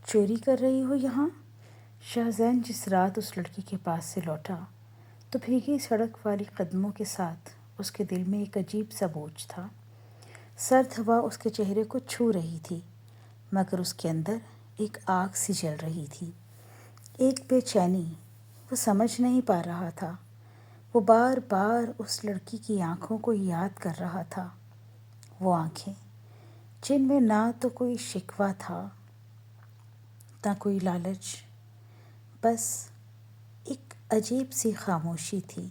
چوری کر رہی ہو یہاں؟ شاہزین جس رات اس لڑکی کے پاس سے لوٹا تو بھیگی سڑک والی قدموں کے ساتھ اس کے دل میں ایک عجیب سا بوجھ تھا۔ سرد ہوا اس کے چہرے کو چھو رہی تھی، مگر اس کے اندر ایک آگ سی جل رہی تھی، ایک بے چینی۔ وہ سمجھ نہیں پا رہا تھا۔ وہ بار بار اس لڑکی کی آنکھوں کو یاد کر رہا تھا، وہ آنکھیں جن میں نہ تو کوئی شکوہ تھا نہ کوئی لالچ، بس ایک عجیب سی خاموشی تھی،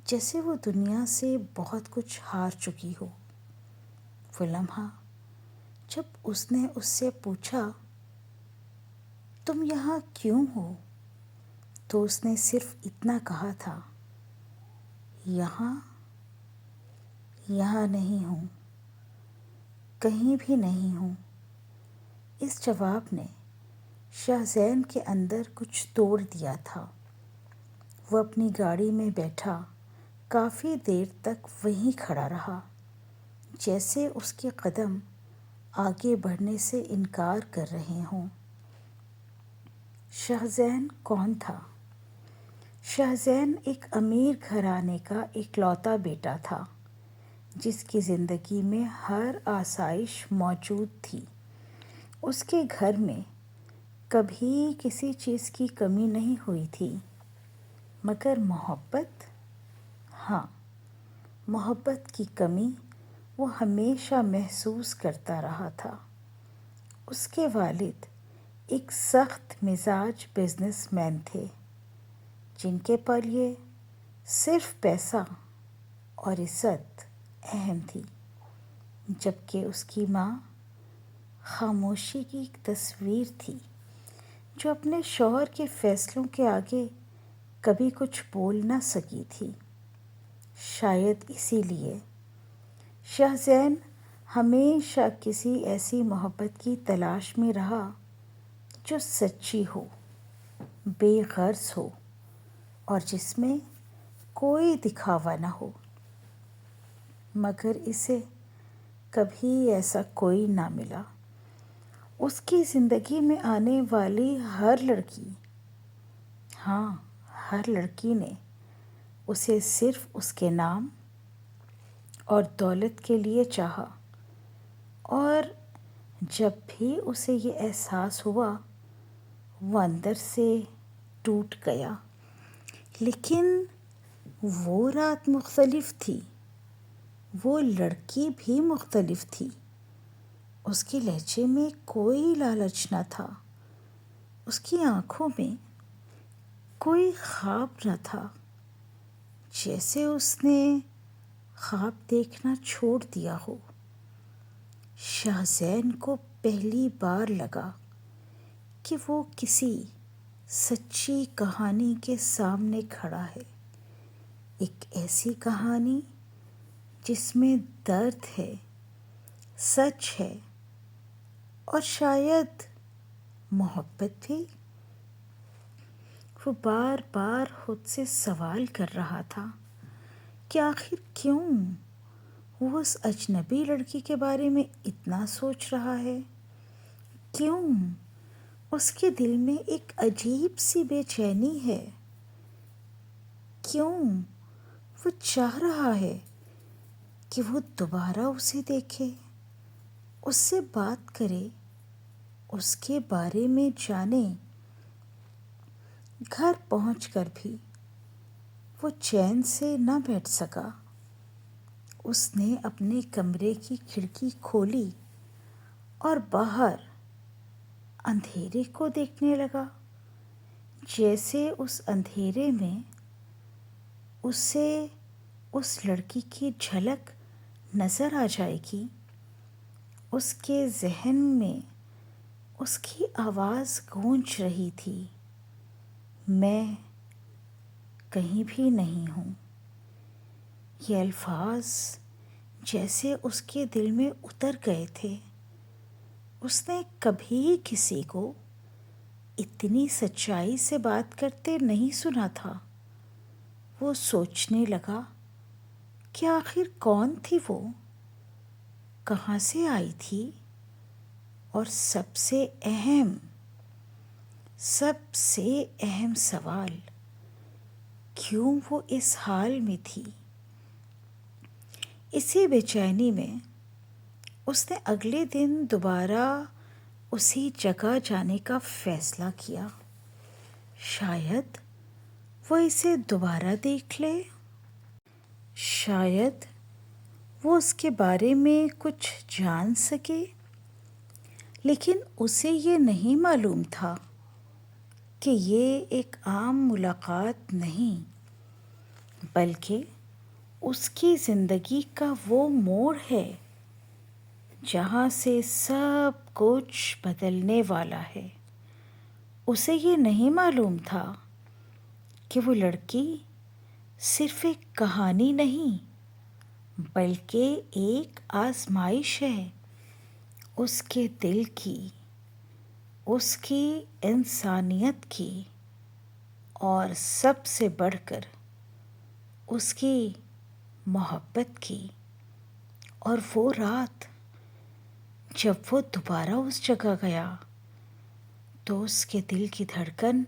جیسے وہ دنیا سے بہت کچھ ہار چکی ہو۔ وہ لمحہ جب اس نے اس سے پوچھا تم یہاں کیوں ہو، تو اس نے صرف اتنا کہا تھا، یہاں نہیں ہوں، کہیں بھی نہیں ہوں۔ اس جواب نے شاہزین کے اندر کچھ توڑ دیا تھا۔ وہ اپنی گاڑی میں بیٹھا کافی دیر تک وہیں کھڑا رہا، جیسے اس کے قدم آگے بڑھنے سے انکار کر رہے ہوں۔ شاہزین کون تھا؟ شاہزین ایک امیر گھرانے کا اکلوتا بیٹا تھا، جس کی زندگی میں ہر آسائش موجود تھی۔ اس کے گھر میں کبھی کسی چیز کی کمی نہیں ہوئی تھی، مگر محبت، ہاں، محبت کی کمی وہ ہمیشہ محسوس کرتا رہا تھا۔ اس کے والد ایک سخت مزاج بزنس مین تھے، جن کے لیے صرف پیسہ اور عزت اہم تھی، جبکہ اس کی ماں خاموشی کی ایک تصویر تھی، جو اپنے شوہر کے فیصلوں کے آگے کبھی کچھ بول نہ سکی تھی۔ شاید اسی لیے شاہزین ہمیشہ کسی ایسی محبت کی تلاش میں رہا جو سچی ہو، بے غرض ہو، اور جس میں کوئی دکھاوا نہ ہو۔ مگر اسے کبھی ایسا کوئی نہ ملا۔ اس کی زندگی میں آنے والی ہر لڑکی، ہاں، ہر لڑکی نے اسے صرف اس کے نام اور دولت کے لیے چاہا، اور جب بھی اسے یہ احساس ہوا، وہ اندر سے ٹوٹ گیا۔ لیکن وہ رات مختلف تھی، وہ لڑکی بھی مختلف تھی۔ اس کے لہجے میں کوئی لالچ نہ تھا، اس کی آنکھوں میں کوئی خواب نہ تھا، جیسے اس نے خواب دیکھنا چھوڑ دیا ہو۔ شاہزین کو پہلی بار لگا کہ وہ کسی سچی کہانی کے سامنے کھڑا ہے، ایک ایسی کہانی جس میں درد ہے، سچ ہے، اور شاید محبت بھی۔ وہ بار بار خود سے سوال کر رہا تھا کہ آخر کیوں وہ اس اجنبی لڑکی کے بارے میں اتنا سوچ رہا ہے؟ کیوں اس کے دل میں ایک عجیب سی بے چینی ہے؟ کیوں وہ چاہ رہا ہے کہ وہ دوبارہ اسے دیکھے، اس سے بات کرے، اس کے بارے میں جانے؟ گھر پہنچ کر بھی وہ چین سے نہ بیٹھ سکا۔ اس نے اپنے کمرے کی کھڑکی کھولی اور باہر اندھیرے کو دیکھنے لگا، جیسے اس اندھیرے میں اسے اس لڑکی کی جھلک نظر آ جائے گی۔ اس کے ذہن میں اس کی آواز گونج رہی تھی، میں کہیں بھی نہیں ہوں۔ یہ الفاظ جیسے اس کے دل میں اتر گئے تھے۔ اس نے کبھی کسی کو اتنی سچائی سے بات کرتے نہیں سنا تھا۔ وہ سوچنے لگا کہ آخر کون تھی وہ، کہاں سے آئی تھی، اور سب سے اہم سوال، کیوں وہ اس حال میں تھی؟ اسی بے چینی میں اس نے اگلے دن دوبارہ اسی جگہ جانے کا فیصلہ کیا۔ شاید وہ اسے دوبارہ دیکھ لے، شاید وہ اس کے بارے میں کچھ جان سکے، لیکن اسے یہ نہیں معلوم تھا کہ یہ ایک عام ملاقات نہیں، بلکہ اس کی زندگی کا وہ موڑ ہے جہاں سے سب کچھ بدلنے والا ہے۔ اسے یہ نہیں معلوم تھا کہ وہ لڑکی صرف ایک کہانی نہیں، بلکہ ایک آزمائش ہے، اس کے دل کی، اس کی انسانیت کی، اور سب سے بڑھ کر اس کی محبت کی۔ اور وہ رات جب وہ دوبارہ اس جگہ گیا تو اس کے دل کی دھڑکن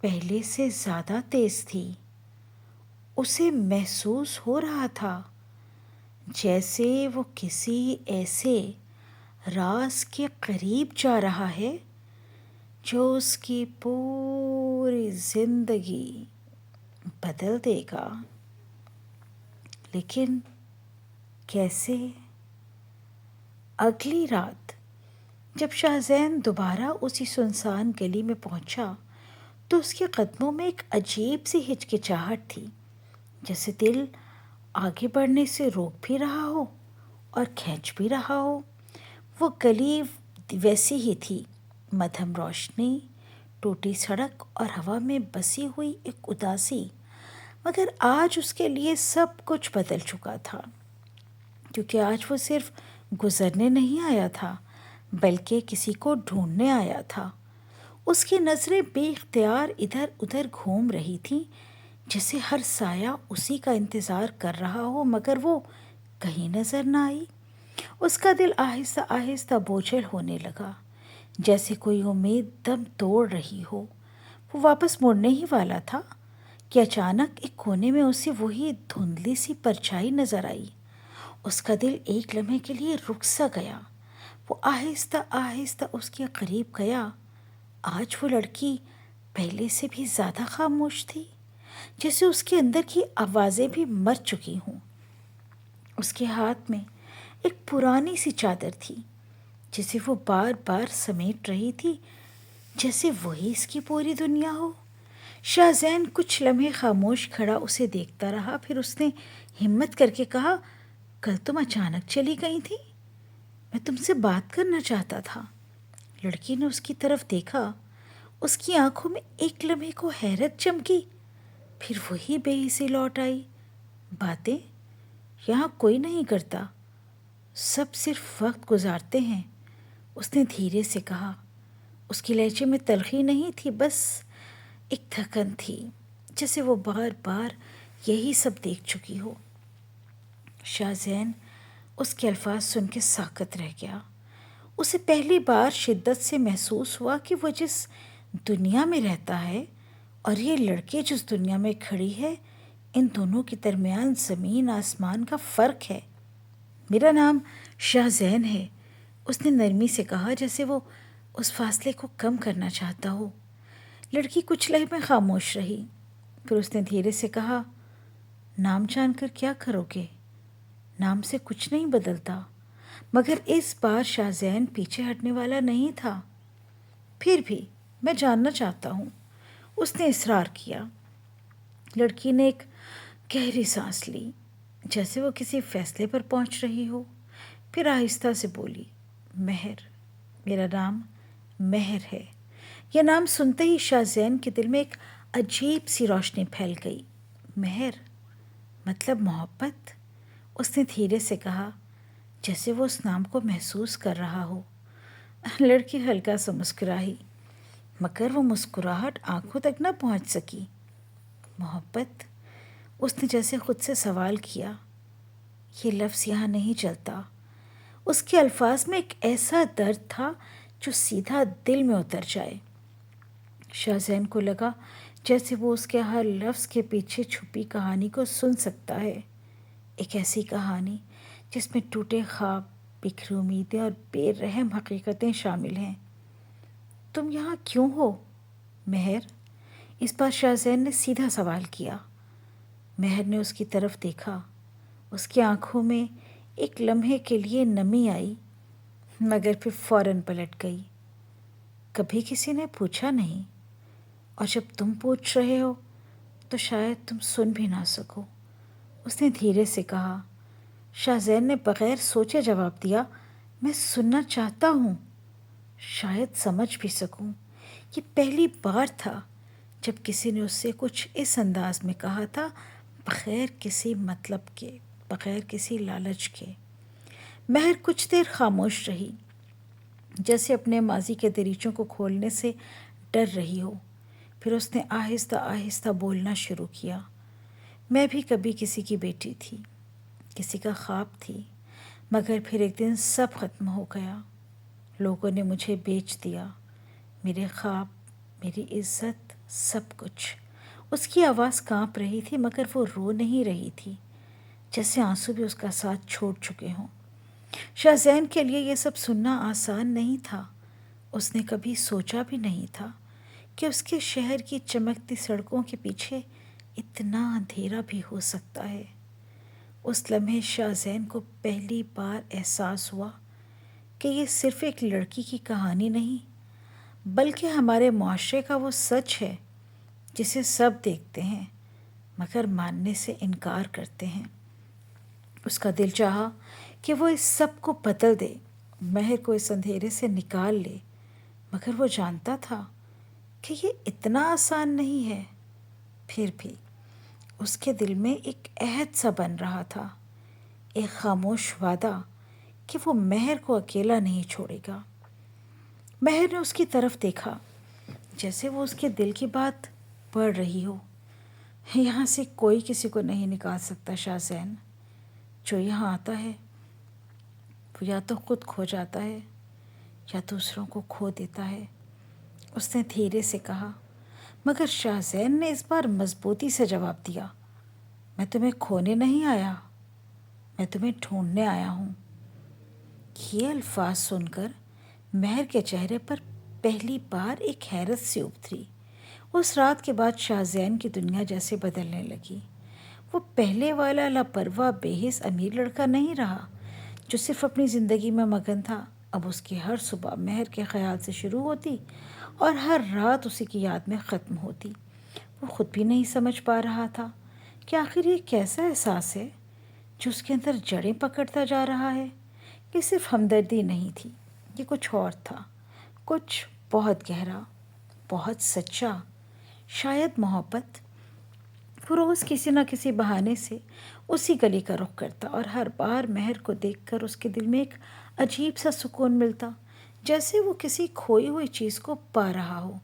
پہلے سے زیادہ تیز تھی۔ اسے محسوس ہو رہا تھا جیسے وہ کسی ایسے راز کے قریب جا رہا ہے جو اس کی پوری زندگی بدل دے گا۔ لیکن کیسے؟ اگلی رات جب شاہزین دوبارہ اسی سنسان گلی میں پہنچا تو اس کے قدموں میں ایک عجیب سی ہچکچاہٹ تھی، جیسے دل آگے بڑھنے سے روک بھی رہا ہو اور کھینچ بھی رہا ہو۔ وہ گلی ویسی ہی تھی، مدھم روشنی، ٹوٹی سڑک اور ہوا میں بسی ہوئی ایک اداسی، مگر آج اس کے لیے سب کچھ بدل چکا تھا، کیونکہ آج وہ صرف گزرنے نہیں آیا تھا بلکہ کسی کو ڈھونڈنے آیا تھا۔ اس کی نظریں بے اختیار ادھر ادھر گھوم رہی تھیں، جیسے ہر سایہ اسی کا انتظار کر رہا ہو، مگر وہ کہیں نظر نہ آئی۔ اس کا دل آہستہ آہستہ بوجھل ہونے لگا، جیسے کوئی امید دم توڑ رہی ہو۔ وہ واپس مڑنے ہی والا تھا کہ اچانک ایک کونے میں اسے وہی دھندلی سی پرچھائی نظر آئی۔ اس کا دل ایک لمحے کے لیے رک سا گیا۔ وہ آہستہ آہستہ اس کے قریب گیا۔ آج وہ لڑکی پہلے سے بھی زیادہ خاموش تھی، جیسے اس کے اندر کی آوازیں بھی مر چکی ہوں۔ اس کے ہاتھ میں ایک پرانی سی چادر تھی جسے وہ بار بار سمیٹ رہی تھی، جیسے وہی اس کی پوری دنیا ہو۔ شاہزین کچھ لمحے خاموش کھڑا اسے دیکھتا رہا، پھر اس نے ہمت کر کے کہا، کل تم اچانک چلی گئی تھی، میں تم سے بات کرنا چاہتا تھا۔ لڑکی نے اس کی طرف دیکھا، اس کی آنکھوں میں ایک لمحے کو حیرت چمکی، پھر وہی بے حسی لوٹ آئی۔ باتیں یہاں کوئی نہیں کرتا، سب صرف وقت گزارتے ہیں، اس نے دھیرے سے کہا۔ اس کی لہجے میں تلخی نہیں تھی، بس ایک تھکن تھی، جیسے وہ بار بار یہی سب دیکھ چکی ہو۔ شاہزین اس کے الفاظ سن کے ساکت رہ گیا۔ اسے پہلی بار شدت سے محسوس ہوا کہ وہ جس دنیا میں رہتا ہے اور یہ لڑکی جس دنیا میں کھڑی ہے، ان دونوں کے درمیان زمین آسمان کا فرق ہے۔ میرا نام شاہزین ہے، اس نے نرمی سے کہا، جیسے وہ اس فاصلے کو کم کرنا چاہتا ہو۔ لڑکی کچھ لمحے خاموش رہی، پھر اس نے دھیرے سے کہا، نام جان کر کیا کرو گے؟ نام سے کچھ نہیں بدلتا۔ مگر اس بار شاہزین پیچھے ہٹنے والا نہیں تھا۔ پھر بھی میں جاننا چاہتا ہوں، اس نے اصرار کیا۔ لڑکی نے ایک گہری سانس لی، جیسے وہ کسی فیصلے پر پہنچ رہی ہو، پھر آہستہ سے بولی، مہر، میرا نام مہر ہے۔ یہ نام سنتے ہی شاہزین کے دل میں ایک عجیب سی روشنی پھیل گئی۔ مہر مطلب محبت، اس نے دھیرے سے کہا، جیسے وہ اس نام کو محسوس کر رہا ہو۔ لڑکی ہلکا سا مسکرائی، مگر وہ مسکراہٹ آنکھوں تک نہ پہنچ سکی۔ محبت، اس نے جیسے خود سے سوال کیا، یہ لفظ یہاں نہیں چلتا۔ اس کے الفاظ میں ایک ایسا درد تھا جو سیدھا دل میں اتر جائے۔ شاہ زین کو لگا جیسے وہ اس کے ہر لفظ کے پیچھے چھپی کہانی کو سن سکتا ہے، ایک ایسی کہانی جس میں ٹوٹے خواب، بکھری امیدیں اور بے رحم حقیقتیں شامل ہیں۔ تم یہاں کیوں ہو مہر؟ اس بار شاہ زین نے سیدھا سوال کیا۔ مہر نے اس کی طرف دیکھا۔ اس کی آنکھوں میں ایک لمحے کے لیے نمی آئی، مگر پھر فوراً پلٹ گئی۔ کبھی کسی نے پوچھا نہیں، اور جب تم پوچھ رہے ہو تو شاید تم سن بھی نہ سکو، اس نے دھیرے سے کہا۔ شاہ زین نے بغیر سوچے جواب دیا، میں سننا چاہتا ہوں، شاید سمجھ بھی سکوں۔ یہ پہلی بار تھا جب کسی نے اس سے کچھ اس انداز میں کہا تھا، بغیر کسی مطلب کے، بغیر کسی لالچ کے۔ مہر کچھ دیر خاموش رہی، جیسے اپنے ماضی کے دریچوں کو کھولنے سے ڈر رہی ہو۔ پھر اس نے آہستہ آہستہ بولنا شروع کیا۔ میں بھی کبھی کسی کی بیٹی تھی، کسی کا خواب تھی، مگر پھر ایک دن سب ختم ہو گیا۔ لوگوں نے مجھے بیچ دیا، میرے خواب، میری عزت، سب کچھ۔ اس کی آواز کانپ رہی تھی، مگر وہ رو نہیں رہی تھی، جیسے آنسو بھی اس کا ساتھ چھوڑ چکے ہوں۔ شاہ زین کے لیے یہ سب سننا آسان نہیں تھا۔ اس نے کبھی سوچا بھی نہیں تھا کہ اس کے شہر کی چمکتی سڑکوں کے پیچھے اتنا اندھیرا بھی ہو سکتا ہے۔ اس لمحے شاہ زین کو پہلی بار احساس ہوا کہ یہ صرف ایک لڑکی کی کہانی نہیں، بلکہ ہمارے معاشرے کا وہ سچ ہے جسے سب دیکھتے ہیں مگر ماننے سے انکار کرتے ہیں۔ اس کا دل چاہا کہ وہ اس سب کو بدل دے، مہر کو اس اندھیرے سے نکال لے، مگر وہ جانتا تھا کہ یہ اتنا آسان نہیں ہے۔ پھر بھی اس کے دل میں ایک عہد سا بن رہا تھا، ایک خاموش وعدہ کہ وہ مہر کو اکیلا نہیں چھوڑے گا۔ مہر نے اس کی طرف دیکھا، جیسے وہ اس کے دل کی بات پڑھ رہی ہو۔ یہاں سے کوئی کسی کو نہیں نکال سکتا شاہ زین۔ جو یہاں آتا ہے وہ یا تو خود کھو جاتا ہے یا دوسروں کو کھو دیتا ہے، اس نے دھیرے سے کہا۔ مگر شاہ زین نے اس بار مضبوطی سے جواب دیا، میں تمہیں کھونے نہیں آیا، میں تمہیں ڈھونڈنے آیا ہوں۔ یہ الفاظ سن کر مہر کے چہرے پر پہلی بار ایک حیرت سی ابھری۔ اس رات کے بعد شاہ زین کی دنیا جیسے بدلنے لگی۔ وہ پہلے والا لاپرواہ بے حس امیر لڑکا نہیں رہا جو صرف اپنی زندگی میں مگن تھا۔ اب اس کی ہر صبح مہر کے خیال سے شروع ہوتی اور ہر رات اسی کی یاد میں ختم ہوتی۔ وہ خود بھی نہیں سمجھ پا رہا تھا کہ آخر یہ کیسا احساس ہے جو اس کے اندر جڑیں پکڑتا جا رہا ہے۔ یہ صرف ہمدردی نہیں تھی، یہ کچھ اور تھا، کچھ بہت گہرا، بہت سچا، شاید محبت۔ وہ روز کسی نہ کسی بہانے سے اسی گلی کا رخ کرتا اور ہر بار مہر کو دیکھ کر اس کے دل میں ایک عجیب سا سکون ملتا، جیسے وہ کسی کھوئی ہوئی چیز کو پا رہا ہو۔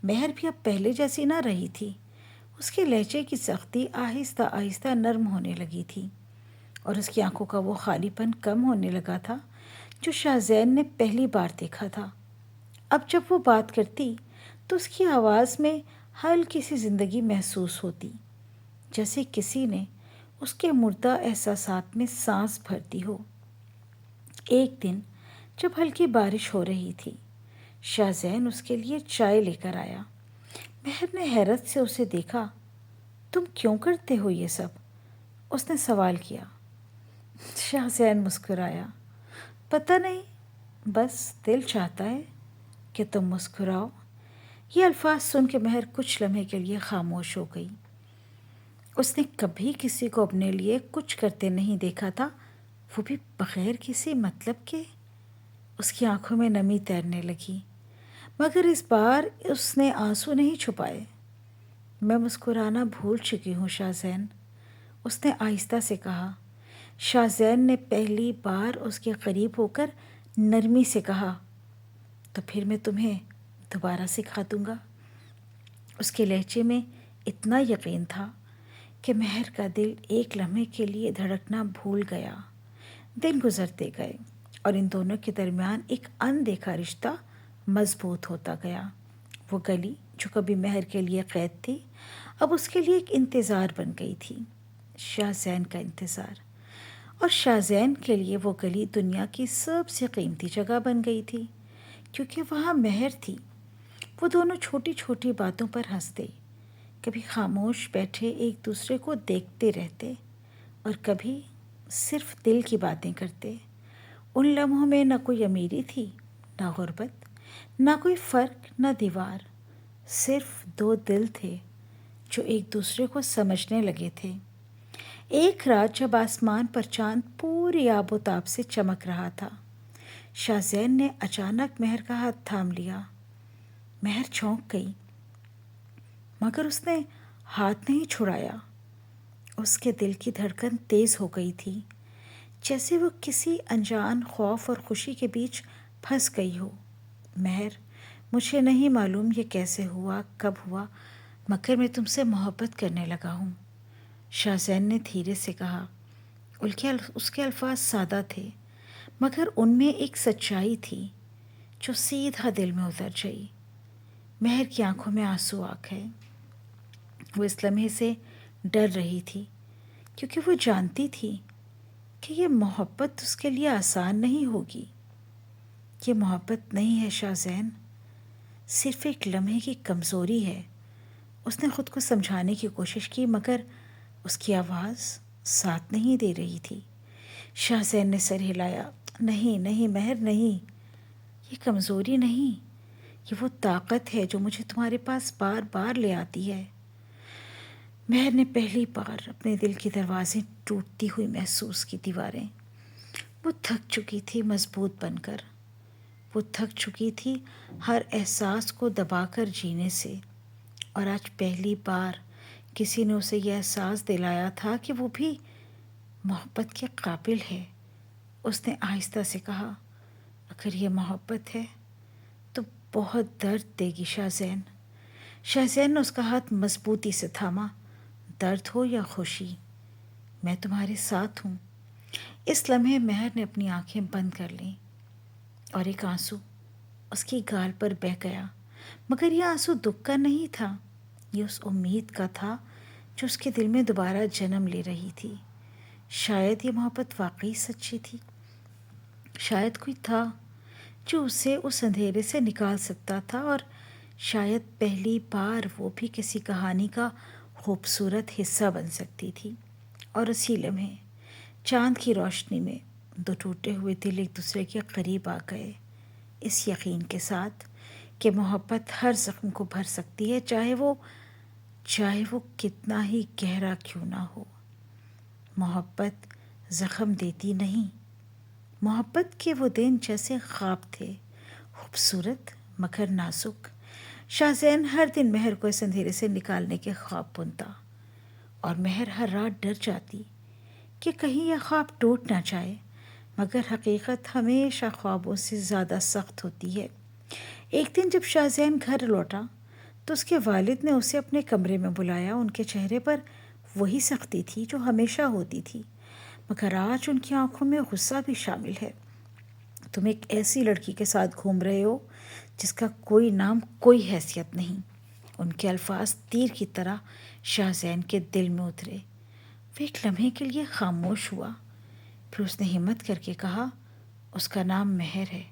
مہر بھی اب پہلے جیسی نہ رہی تھی، اس کے لہجے کی سختی آہستہ آہستہ نرم ہونے لگی تھی، اور اس کی آنکھوں کا وہ خالی پن کم ہونے لگا تھا جو شاہ زین نے پہلی بار دیکھا تھا۔ اب جب وہ بات کرتی تو اس کی آواز میں ہلکی سی زندگی محسوس ہوتی، جیسے کسی نے اس کے مردہ احساسات میں سانس بھر دی ہو۔ ایک دن جب ہلکی بارش ہو رہی تھی، شاہ زین اس کے لیے چائے لے کر آیا۔ مہر نے حیرت سے اسے دیکھا۔ تم کیوں کرتے ہو یہ سب؟ اس نے سوال کیا۔ شاہ زین مسکرایا۔ پتہ نہیں، بس دل چاہتا ہے کہ تم مسکراؤ۔ یہ الفاظ سن کے مہر کچھ لمحے کے لیے خاموش ہو گئی۔ اس نے کبھی کسی کو اپنے لیے کچھ کرتے نہیں دیکھا تھا، وہ بھی بغیر کسی مطلب کے۔ اس کی آنکھوں میں نمی تیرنے لگی، مگر اس بار اس نے آنسو نہیں چھپائے۔ میں مسکرانا بھول چکی ہوں شاہ زین، اس نے آہستہ سے کہا۔ شاہ زین نے پہلی بار اس کے قریب ہو کر نرمی سے کہا، تو پھر میں تمہیں دوبارہ سکھا دوں گا۔ اس کے لہجے میں اتنا یقین تھا کہ مہر کا دل ایک لمحے کے لیے دھڑکنا بھول گیا۔ دن گزرتے گئے اور ان دونوں کے درمیان ایک اندیکھا رشتہ مضبوط ہوتا گیا۔ وہ گلی جو کبھی مہر کے لیے قید تھی اب اس کے لیے ایک انتظار بن گئی تھی، شاہ زین کا انتظار۔ اور شاہ زین کے لیے وہ گلی دنیا کی سب سے قیمتی جگہ بن گئی تھی، کیونکہ وہاں مہر تھی۔ وہ دونوں چھوٹی چھوٹی باتوں پر ہنستے، کبھی خاموش بیٹھے ایک دوسرے کو دیکھتے رہتے اور کبھی صرف دل کی باتیں کرتے۔ ان لمحوں میں نہ کوئی امیری تھی، نہ غربت، نہ کوئی فرق، نہ دیوار، صرف دو دل تھے جو ایک دوسرے کو سمجھنے لگے تھے۔ ایک رات جب آسمان پر چاند پوری آب و تاب سے چمک رہا تھا، شاہ زین نے اچانک مہر کا ہاتھ تھام لیا۔ مہر چونک گئی، مگر اس نے ہاتھ نہیں چھڑایا۔ اس کے دل کی دھڑکن تیز ہو گئی تھی، جیسے وہ کسی انجان خوف اور خوشی کے بیچ پھنس گئی ہو۔ مہر، مجھے نہیں معلوم یہ کیسے ہوا، کب ہوا، مگر میں تم سے محبت کرنے لگا ہوں، شاہ زین نے دھیرے سے کہا۔ اس کے الفاظ سادہ تھے، مگر ان میں ایک سچائی تھی جو سیدھا دل میں اتر گئی۔ مہر کی آنکھوں میں آنسو آ گئے۔ وہ اس لمحے سے ڈر رہی تھی، کیونکہ وہ جانتی تھی کہ یہ محبت اس کے لیے آسان نہیں ہوگی۔ یہ محبت نہیں ہے شاہ زین، صرف ایک لمحے کی کمزوری ہے۔ اس نے خود کو سمجھانے کی کوشش کی، مگر اس کی آواز ساتھ نہیں دے رہی تھی۔ شاہ زین نے سر ہلایا۔ نہیں نہیں مہر، نہیں، یہ کمزوری نہیں، یہ وہ طاقت ہے جو مجھے تمہارے پاس بار بار لے آتی ہے۔ مہر نے پہلی بار اپنے دل کے دروازے ٹوٹتی ہوئی محسوس کی۔ دیواریں وہ تھک چکی تھی مضبوط بن کر، وہ تھک چکی تھی ہر احساس کو دبا کر جینے سے، اور آج پہلی بار کسی نے اسے یہ احساس دلایا تھا کہ وہ بھی محبت کے قابل ہے۔ اس نے آہستہ سے کہا، اگر یہ محبت ہے تو بہت درد دے گی شاہ زین۔ شاہ زین نے اس کا ہاتھ مضبوطی سے تھاما۔ درد ہو یا خوشی، میں تمہارے ساتھ ہوں۔ اس لمحے مہر نے اپنی آنکھیں بند کر لیں اور ایک آنسو اس کی گال پر بہہ گیا، مگر یہ آنسو دکھ کا نہیں تھا، یہ اس امید کا تھا جو اس کے دل میں دوبارہ جنم لے رہی تھی۔ شاید یہ محبت واقعی سچی تھی، شاید کوئی تھا جو اسے اس اندھیرے سے نکال سکتا تھا، اور شاید پہلی بار وہ بھی کسی کہانی کا خوبصورت حصہ بن سکتی تھی۔ اور اسی لمحے چاند کی روشنی میں دو ٹوٹے ہوئے دل ایک دوسرے کے قریب آ گئے، اس یقین کے ساتھ کہ محبت ہر زخم کو بھر سکتی ہے، چاہے وہ کتنا ہی گہرا کیوں نہ ہو۔ محبت زخم دیتی نہیں، محبت کے وہ دن جیسے خواب تھے، خوبصورت مگر نازک۔ شاہ زین ہر دن مہر کو اس اندھیرے سے نکالنے کے خواب بنتا، اور مہر ہر رات ڈر جاتی کہ کہیں یہ خواب ٹوٹ نہ جائے، مگر حقیقت ہمیشہ خوابوں سے زیادہ سخت ہوتی ہے۔ ایک دن جب شاہ زین گھر لوٹا تو اس کے والد نے اسے اپنے کمرے میں بلایا۔ ان کے چہرے پر وہی سختی تھی جو ہمیشہ ہوتی تھی، مگر آج ان کی آنکھوں میں غصہ بھی شامل ہے۔ تم ایک ایسی لڑکی کے ساتھ گھوم رہے ہو جس کا کوئی نام، کوئی حیثیت نہیں۔ ان کے الفاظ تیر کی طرح شاہ زین کے دل میں اترے۔ وہ ایک لمحے کے لیے خاموش ہوا، پھر اس نے ہمت کر کے کہا، اس کا نام مہر ہے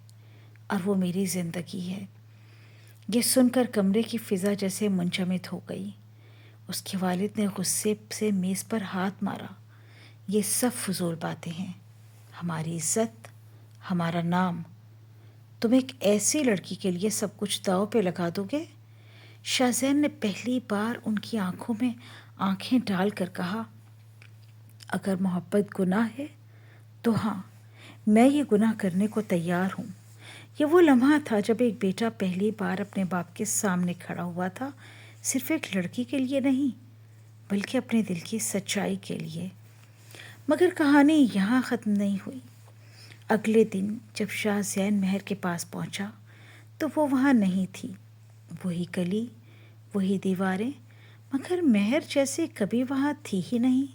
اور وہ میری زندگی ہے۔ یہ سن کر کمرے کی فضا جیسے منجمد ہو گئی۔ اس کے والد نے غصے سے میز پر ہاتھ مارا۔ یہ سب فضول باتیں ہیں، ہماری عزت، ہمارا نام، تم ایک ایسی لڑکی کے لیے سب کچھ داؤ پہ لگا دو گے؟ شاہ زین نے پہلی بار ان کی آنکھوں میں آنکھیں ڈال کر کہا، اگر محبت گناہ ہے تو ہاں، میں یہ گناہ کرنے کو تیار ہوں۔ یہ وہ لمحہ تھا جب ایک بیٹا پہلی بار اپنے باپ کے سامنے کھڑا ہوا تھا، صرف ایک لڑکی کے لیے نہیں بلکہ اپنے دل کی سچائی کے لیے۔ مگر کہانی یہاں ختم نہیں ہوئی۔ اگلے دن جب شاہ زین مہر کے پاس پہنچا تو وہ وہاں نہیں تھی۔ وہی گلی، وہی دیواریں، مگر مہر جیسے کبھی وہاں تھی ہی نہیں۔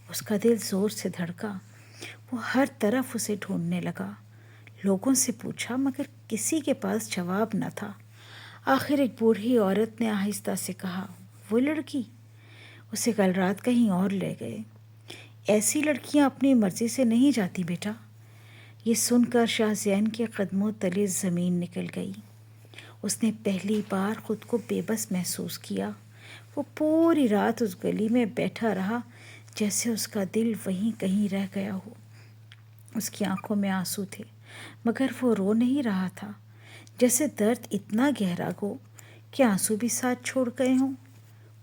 اس کا دل زور سے دھڑکا، وہ ہر طرف اسے ڈھونڈنے لگا، لوگوں سے پوچھا مگر کسی کے پاس جواب نہ تھا۔ آخر ایک بوڑھی عورت نے آہستہ سے کہا، وہ لڑکی، اسے کل رات کہیں اور لے گئے۔ ایسی لڑکیاں اپنی مرضی سے نہیں جاتی بیٹا۔ یہ سن کر شاہ زین کے قدموں تلے زمین نکل گئی۔ اس نے پہلی بار خود کو بے بس محسوس کیا۔ وہ پوری رات اس گلی میں بیٹھا رہا جیسے اس کا دل وہیں کہیں رہ گیا ہو۔ اس کی آنکھوں میں آنسو تھے مگر وہ رو نہیں رہا تھا، جیسے درد اتنا گہرا ہو کہ آنسو بھی ساتھ چھوڑ گئے ہوں۔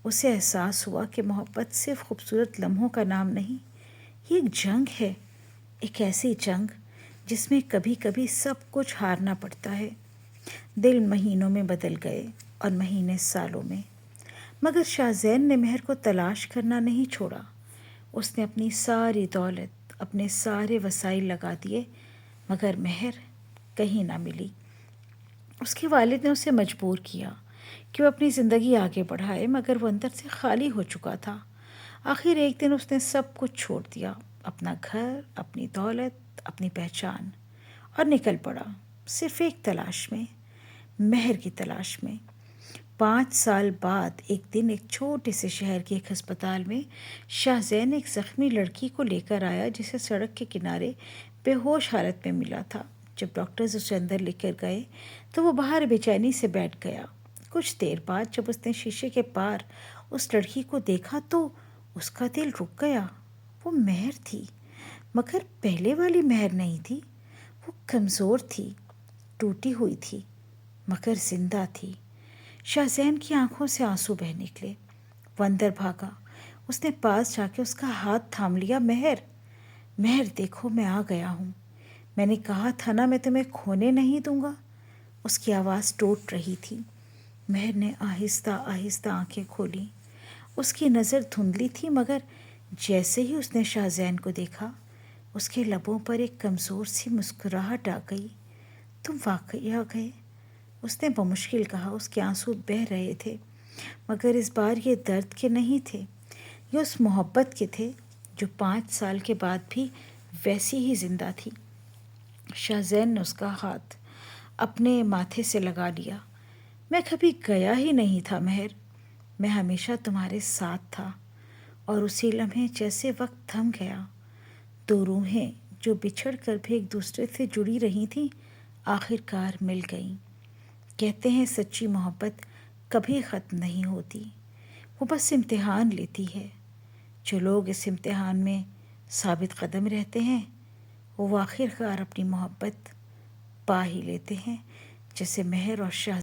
اسے احساس ہوا کہ محبت صرف خوبصورت لمحوں کا نام نہیں، یہ ایک جنگ ہے، ایک ایسی جنگ جس میں کبھی کبھی سب کچھ ہارنا پڑتا ہے۔ دل مہینوں میں بدل گئے اور مہینے سالوں میں، مگر شاہ زین نے مہر کو تلاش کرنا نہیں چھوڑا۔ اس نے اپنی ساری دولت، اپنے سارے وسائل لگا دیے مگر مہر کہیں نہ ملی۔ اس کے والد نے اسے مجبور کیا کہ وہ اپنی زندگی آگے بڑھائے مگر وہ اندر سے خالی ہو چکا تھا۔ آخر ایک دن اس نے سب کچھ چھوڑ دیا، اپنا گھر، اپنی دولت، اپنی پہچان، اور نکل پڑا صرف ایک تلاش میں، مہر کی تلاش میں۔ 5 سال بعد ایک دن ایک چھوٹے سے شہر کے ایک ہسپتال میں شاہ زین ایک زخمی لڑکی کو لے کر آیا جسے سڑک کے کنارے بے ہوش حالت میں ملا تھا۔ جب ڈاکٹرز اسے اندر لے کر گئے تو وہ باہر بے چینی سے بیٹھ گیا۔ کچھ دیر بعد جب اس نے شیشے کے پار اس لڑکی کو دیکھا تو اس کا دل رک گیا۔ وہ مہر تھی مگر پہلے والی مہر نہیں تھی۔ وہ کمزور تھی، ٹوٹی ہوئی تھی مگر زندہ تھی۔ شاہ زین کی آنکھوں سے آنسو بہہ نکلے۔ وہ اندر بھاگا، اس نے پاس جا کے اس کا ہاتھ تھام لیا۔ مہر، مہر دیکھو میں آ گیا ہوں، میں نے کہا تھا نا میں تمہیں کھونے نہیں دوں گا۔ اس کی آواز ٹوٹ رہی تھی۔ مہر نے آہستہ آہستہ آنکھیں کھولیں۔ اس کی نظر دھندلی تھی مگر جیسے ہی اس نے شاہ زین کو دیکھا اس کے لبوں پر ایک کمزور سی مسکراہٹ آ گئی۔ تم واقعی آ گئے، اس نے بمشکل کہا۔ اس کے آنسو بہہ رہے تھے مگر اس بار یہ درد کے نہیں تھے، یہ اس محبت کے تھے جو 5 سال کے بعد بھی ویسی ہی زندہ تھی۔ شاہ زین نے اس کا ہاتھ اپنے ماتھے سے لگا لیا۔ میں کبھی گیا ہی نہیں تھا مہر، میں ہمیشہ تمہارے ساتھ تھا، اور اسی لمحے جیسے وقت تھم گیا۔ 2 روحیں جو بچھڑ کر بھی ایک دوسرے سے جڑی رہی تھیں آخر کار مل گئیں۔ کہتے ہیں سچی محبت کبھی ختم نہیں ہوتی، وہ بس امتحان لیتی ہے۔ جو لوگ اس امتحان میں ثابت قدم رہتے ہیں وہ آخر کار اپنی محبت پا ہی لیتے ہیں، جیسے مہر اور شاہ